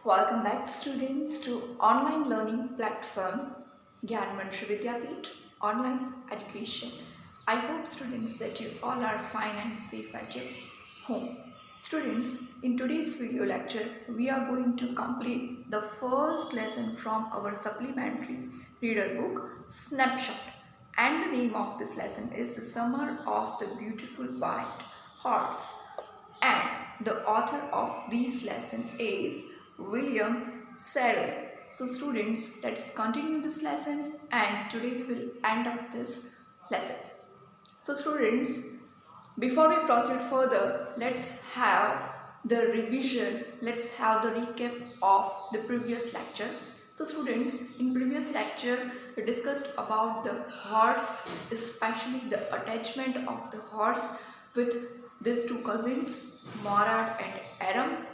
Welcome back students to online learning platform Grade11 online education. I hope students that you all are fine and safe at your home. Students, in today's video lecture, we are going to complete the first lesson from our supplementary reader book Snapshot. And the name of this lesson is The Summer of the Beautiful White Horse. And the author of this lesson is William Serrell. So students, let's continue this lesson and today we will end up this lesson. So students, before we proceed further, let's have the revision, let's have the recap of the previous lecture. So students, in previous lecture we discussed about the horse, especially the attachment of the horse with these two cousins, Morad and Aram.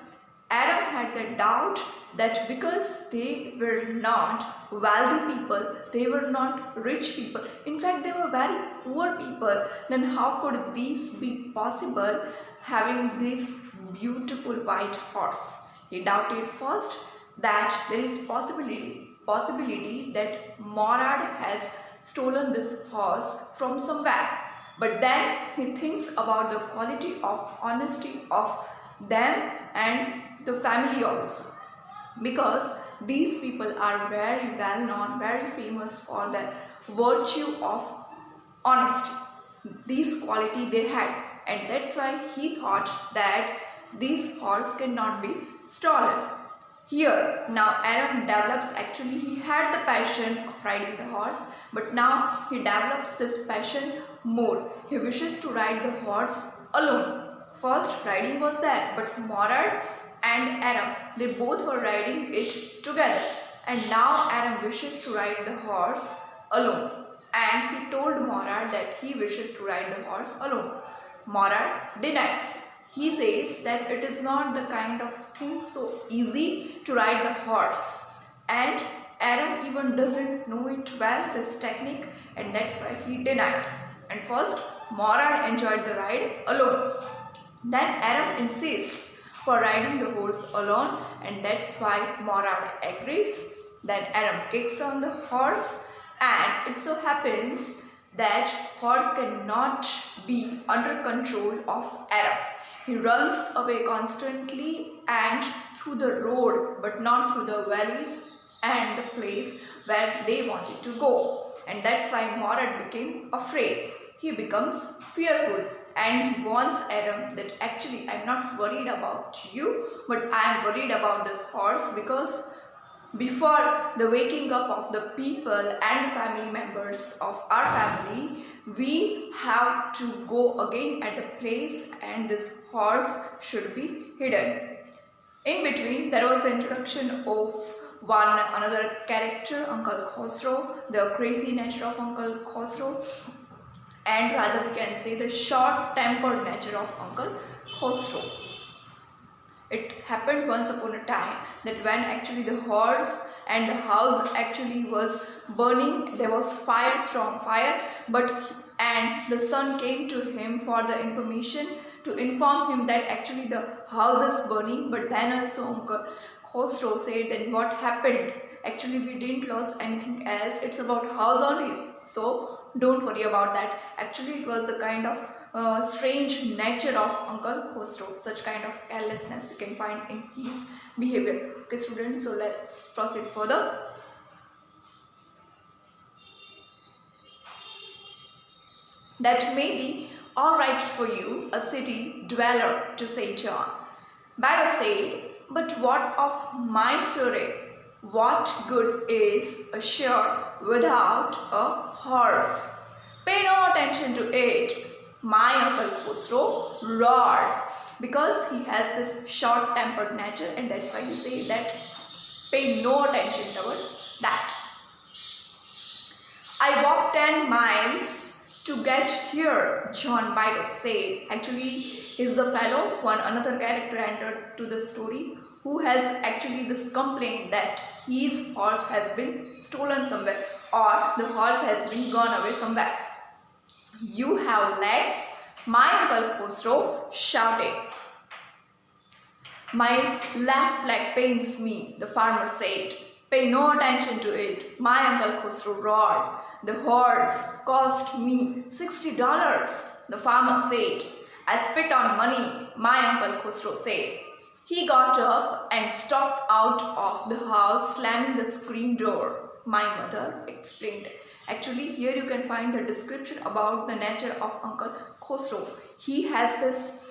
Aram had the doubt that because they were not wealthy people, they were not rich people, in fact they were very poor people, then how could these be possible having this beautiful white horse? He doubted first that there is possibility that Morad has stolen this horse from somewhere. But then he thinks about the quality of honesty of them and the family also, because these people are very well known, very famous for their virtue of honesty. This quality they had, and that's why he thought that this horse cannot be stolen. Here now Aram develops, actually he had the passion of riding the horse, but now he develops this passion more. He wishes to ride the horse alone. First riding was there, but Morad and Aram, they both were riding it together, and now Aram wishes to ride the horse alone, and he told Morad that he wishes to ride the horse alone. Morad denies. He says that it is not the kind of thing so easy to ride the horse, and Aram even doesn't know it well, this technique, and that's why he denied. And first Morad enjoyed the ride alone. Then Aram insists for riding the horse alone, and that's why Morad agrees. Then Aram kicks on the horse, and it so happens that horse cannot be under control of Aram. He runs away constantly and through the road, but not through the valleys and the place where they wanted to go. And that's why Morad became afraid. He becomes fearful, and he warns Aram that actually I'm not worried about you, but I am worried about this horse, because before the waking up of the people and the family members of our family, we have to go again at the place, and this horse should be hidden. In between, there was the introduction of another character, Uncle Khosrow, the crazy nature of Uncle Khosrow, and rather we can say the short-tempered nature of Uncle Khosrow. It happened once upon a time that when actually the horse and the house actually was burning, there was fire, strong fire, and the son came to him for the information to inform him that actually the house is burning. But then also Uncle Khosrow said, then what happened? Actually we didn't lose anything else, it's about house only, so don't worry about that. Actually it was a kind of strange nature of Uncle Khosrow, such kind of carelessness we can find in his behavior. Okay students, so let's proceed further. That may be alright for you, a city dweller, to say John. Barrow said, but what of my story? What good is a shirt without a horse? Pay no attention to it. My Uncle Khosrow roared, because he has this short-tempered nature, and that's why he said that pay no attention towards that. I walked 10 miles to get here, John Barrow said. Actually, he's the fellow, another character entered to the story, who has actually this complaint that his horse has been stolen somewhere, or the horse has been gone away somewhere. You have legs, my Uncle Khosrow shouted. My left leg pains me, the farmer said. Pay no attention to it, my Uncle Khosrow roared. The horse cost me $60, the farmer said. I spit on money, my Uncle Khosrow said. He got up and stalked out of the house, slamming the screen door. My mother explained. Actually, here you can find the description about the nature of Uncle Khosrow. He has this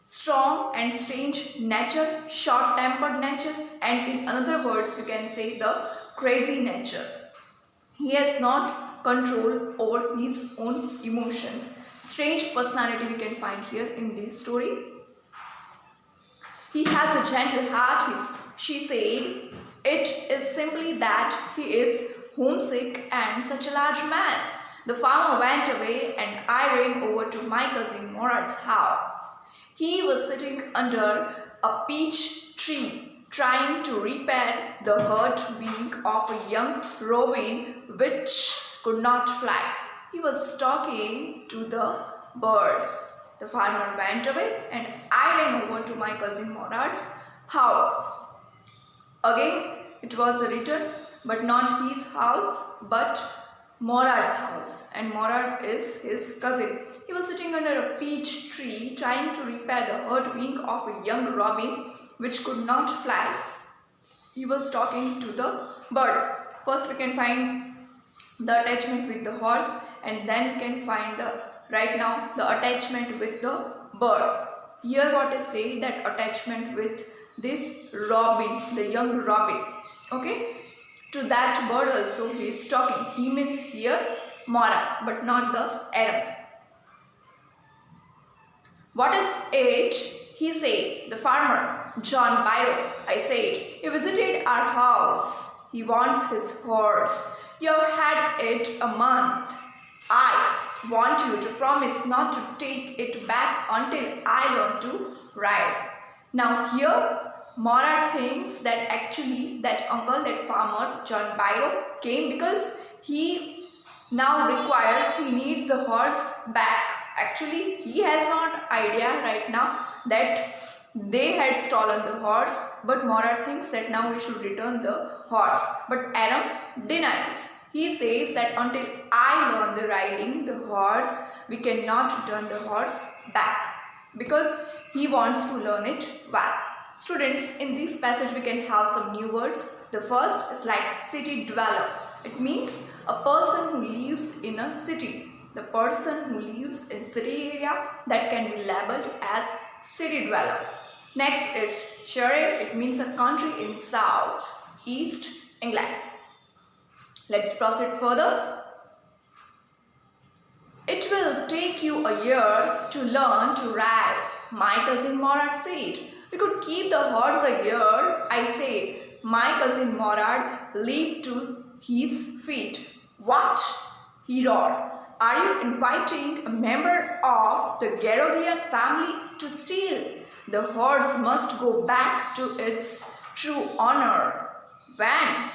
strong and strange nature, short-tempered nature, and in other words we can say the crazy nature. He has not control over his own emotions. Strange personality we can find here in this story. He has a gentle heart, she said. It is simply that he is homesick and such a large man. The farmer went away and I ran over to my cousin Morad's house. He was sitting under a peach tree trying to repair the hurt wing of a young robin which could not fly. He was talking to the bird. The farmer went away and I ran over to my cousin Morad's house. Again, it was a return, but not his house, but Morad's house, and Morad is his cousin. He was sitting under a peach tree trying to repair the hurt wing of a young robin which could not fly. He was talking to the bird. First we can find the attachment with the horse, and then we can find the attachment with the bird. Here what is said, that attachment with this robin, the young robin. Okay, to that bird also he is talking. He means here Morad, but not the Adam. What is it? He said. The farmer, John Biro, I said. He visited our house. He wants his horse. You have had it a month. I want you to promise not to take it back until I learn to ride. Now here Morad thinks that actually that uncle, that farmer John Biro came because he now he needs the horse back. Actually he has not idea right now that they had stolen the horse, but Morad thinks that now we should return the horse. But Adam denies. He says that until I learn the riding the horse, we cannot return the horse back, because he wants to learn it well. Students, in this passage we can have some new words. The first is like city dweller. It means a person who lives in a city. The person who lives in city area, that can be labeled as city dweller. Next is Shire. It means a country in South East England. Let's proceed further. It will take you a year to learn to ride, my cousin Morad said. We could keep the horse a year, I said. My cousin Morad leaped to his feet. What? He roared. Are you inviting a member of the Grade11 family to steal? The horse must go back to its true owner. When?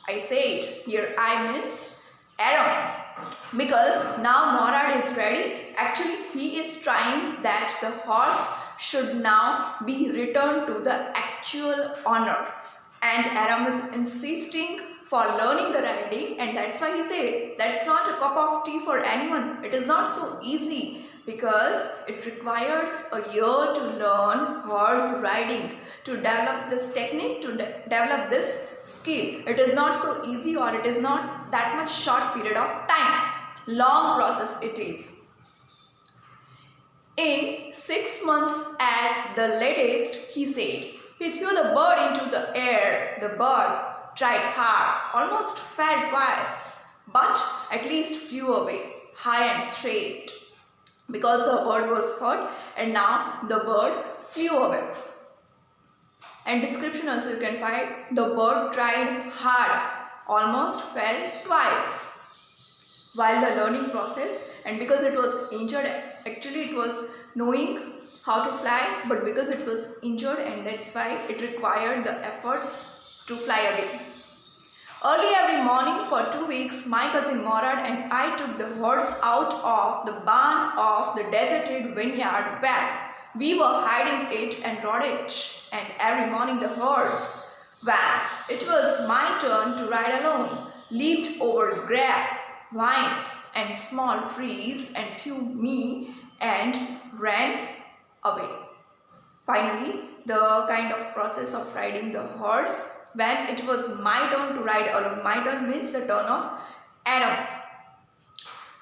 I said. Here I means Adam. Because now Morad is ready. Actually, he is trying that the horse should now be returned to the actual owner. And Adam is insisting for learning the riding, and that's why he said, that's not a cup of tea for anyone. It is not so easy, because it requires a year to learn horse riding, to develop this technique, to develop this skill. It is not so easy, or it is not that much short period of time. Long process it is. In 6 months at the latest, he said. He threw the bird into the air. The bird tried hard, almost fell twice, but at least flew away, high and straight. Because the bird was hurt, and now the bird flew away. And description also you can find, the bird tried hard, almost fell twice. While the learning process, and because it was injured, actually it was knowing how to fly, but because it was injured, and that's why it required the efforts to fly again. Early every morning for 2 weeks, my cousin Morad and I took the horse out of the barn of the deserted vineyard where we were hiding it and rode it. and every morning the horse, when it was my turn to ride alone, leaped over vines and small trees and threw me and ran away. Finally, the kind of process of riding the horse, when it was my turn to ride alone, my turn means the turn of Adam,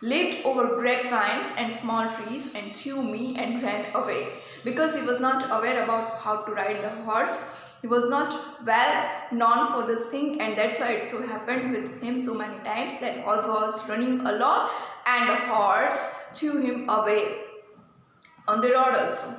leaped over grapevines and small trees and threw me and ran away. Because he was not aware about how to ride the horse, he was not well known for this thing, and that's why it so happened with him so many times that horse was running alone and the horse threw him away on the road also.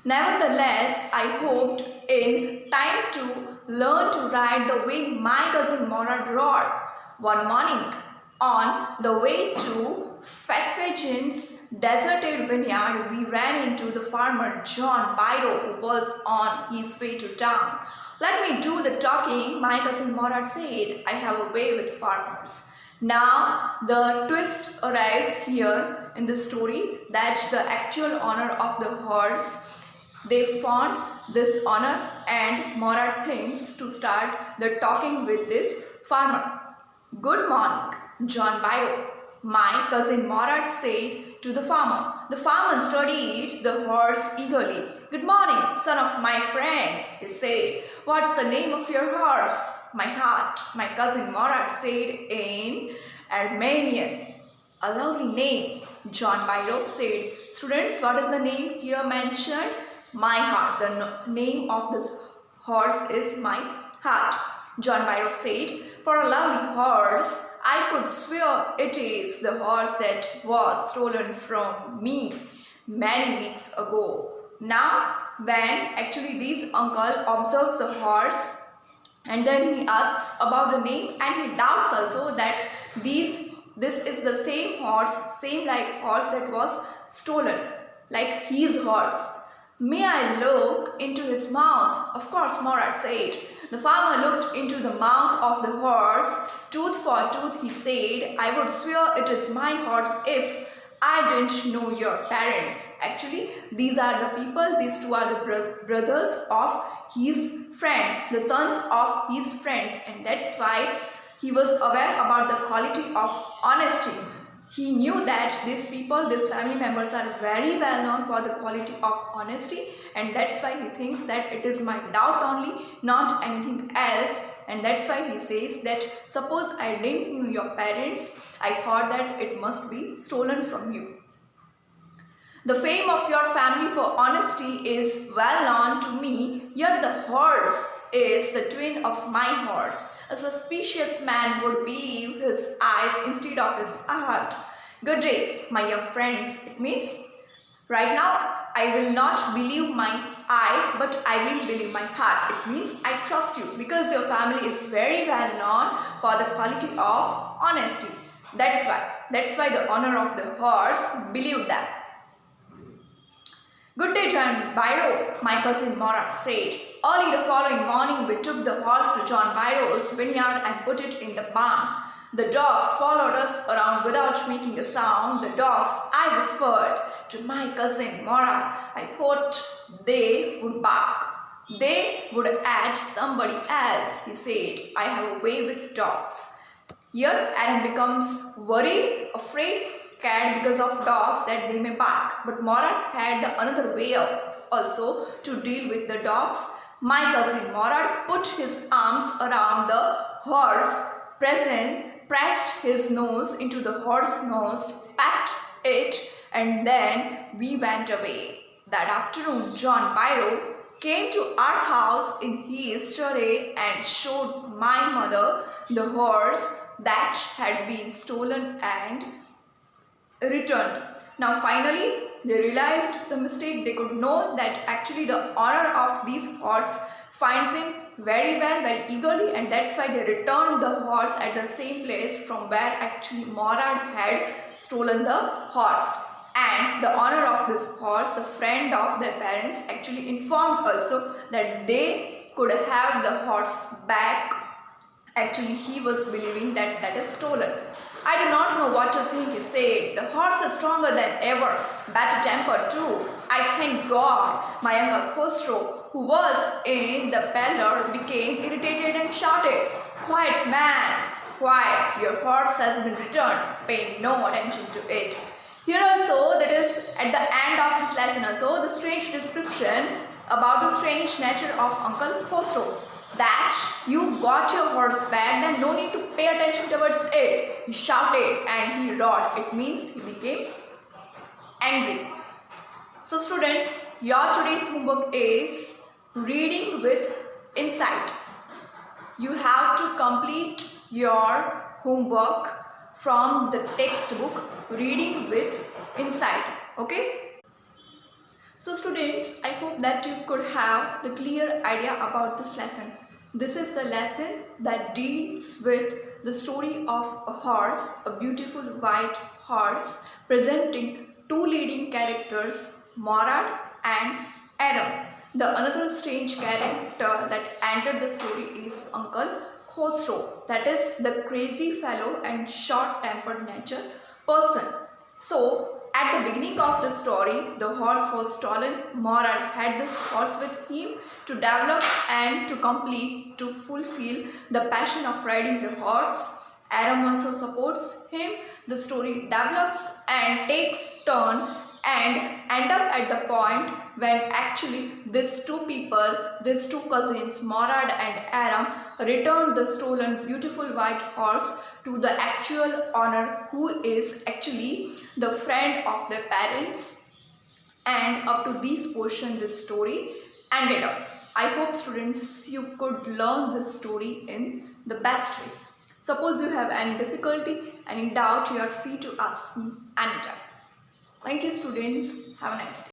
Nevertheless, I hoped in time to learn to ride the way my cousin Morad rode. One morning, on the way to Fatwagen's deserted vineyard, we ran into the farmer John Byro, who was on his way to town. "Let me do the talking," my cousin Morad said. "I have a way with farmers." Now the twist arrives here in the story that the actual owner of the horse, they found this owner, and Morad thinks to start the talking with this farmer. "Good morning, John Byro," my cousin Morad said to the farmer. The farmer studied the horse eagerly. "Good morning, son of my friends," he said. "What's the name of your horse?" "My heart," my cousin Morad said in Armenian. "A lovely name," John Byro said. "Students, what is the name here mentioned?" "My heart." The name of this horse is My Heart, John Byro said. "For a lovely horse, I could swear it is the horse that was stolen from me many weeks ago." Now, when actually this uncle observes the horse, and then he asks about the name, and he doubts also that this is the same horse, same like horse that was stolen, like his horse. "May I look into his mouth?" "Of course," Morad said. The farmer looked into the mouth of the horse. "Tooth for tooth," he said. "I would swear it is my horse if I didn't know your parents." Actually, these are the people, these two are the brothers of his friend, the sons of his friends, and that's why he was aware about the quality of honesty. He knew that these people, these family members are very well known for the quality of honesty, and that's why he thinks that it is my doubt only, not anything else, and that's why he says that suppose I didn't know your parents, I thought that it must be stolen from you. "The fame of your family for honesty is well known to me, yet the horse is the twin of my horse. A suspicious man would believe his eyes instead of his heart." Good day, my young friends. It means right now I will not believe my eyes, but I will believe my heart. It means I trust you because your family is very well known for the quality of honesty. That's why the owner of the horse believed them. "Good day, John Byro," my cousin Morad said. Early the following morning, we took the horse to John Byro's vineyard and put it in the barn. The dogs followed us around without making a sound. "The dogs," I whispered to my cousin Morad. "I thought they would bark. They would add somebody else," he said. "I have a way with dogs." Here Adam becomes worried, afraid, scared because of dogs that they may bark. But Morad had another way also to deal with the dogs. My cousin Morad put his arms around the horse, pressed his nose into the horse's nose, packed it, and then we went away. That afternoon, John Byro came to our house in his story and showed my mother the horse that had been stolen and returned. Now finally, they realized the mistake. They could know that actually the owner of this horse finds him very well, very eagerly, and that's why they returned the horse at the same place from where actually Morad had stolen the horse. And the owner of this horse, the friend of their parents, actually informed also that they could have the horse back. Actually, he was believing that that is stolen. "I do not know what to think," he said. "The horse is stronger than ever, better tempered too. I thank God my uncle Khosrow who was in the parlor, became irritated and shouted, "Quiet, man! Quiet! Your horse has been returned. Pay no attention to it." Here also, that is at the end of this lesson also, the strange description about the strange nature of Uncle Khosrow. That you got your horse back, then no need to pay attention towards it. He shouted and he roared. It means he became angry. So students, your today's homework is reading with insight. You have to complete your homework from the textbook Reading with Insight. Okay? So students, I hope that you could have the clear idea about this lesson. This is the lesson that deals with the story of a horse, a beautiful white horse, presenting two leading characters, Morad and Aram. The another strange character that entered the story is Uncle Khosrow, that is the crazy fellow and short-tempered nature person. So, at the beginning of the story, the horse was stolen. Morad had this horse with him to develop and to complete, to fulfill the passion of riding the horse. Aram also supports him. The story develops and takes turn and end up at the point when actually these two people, these two cousins, Morad and Aram, returned the stolen beautiful white horse to the actual owner, who is actually the friend of their parents. And up to this portion, this story ended up. I hope students you could learn this story in the best way. Suppose you have any difficulty, any doubt, you are free to ask me anytime. Thank you students. Have a nice day.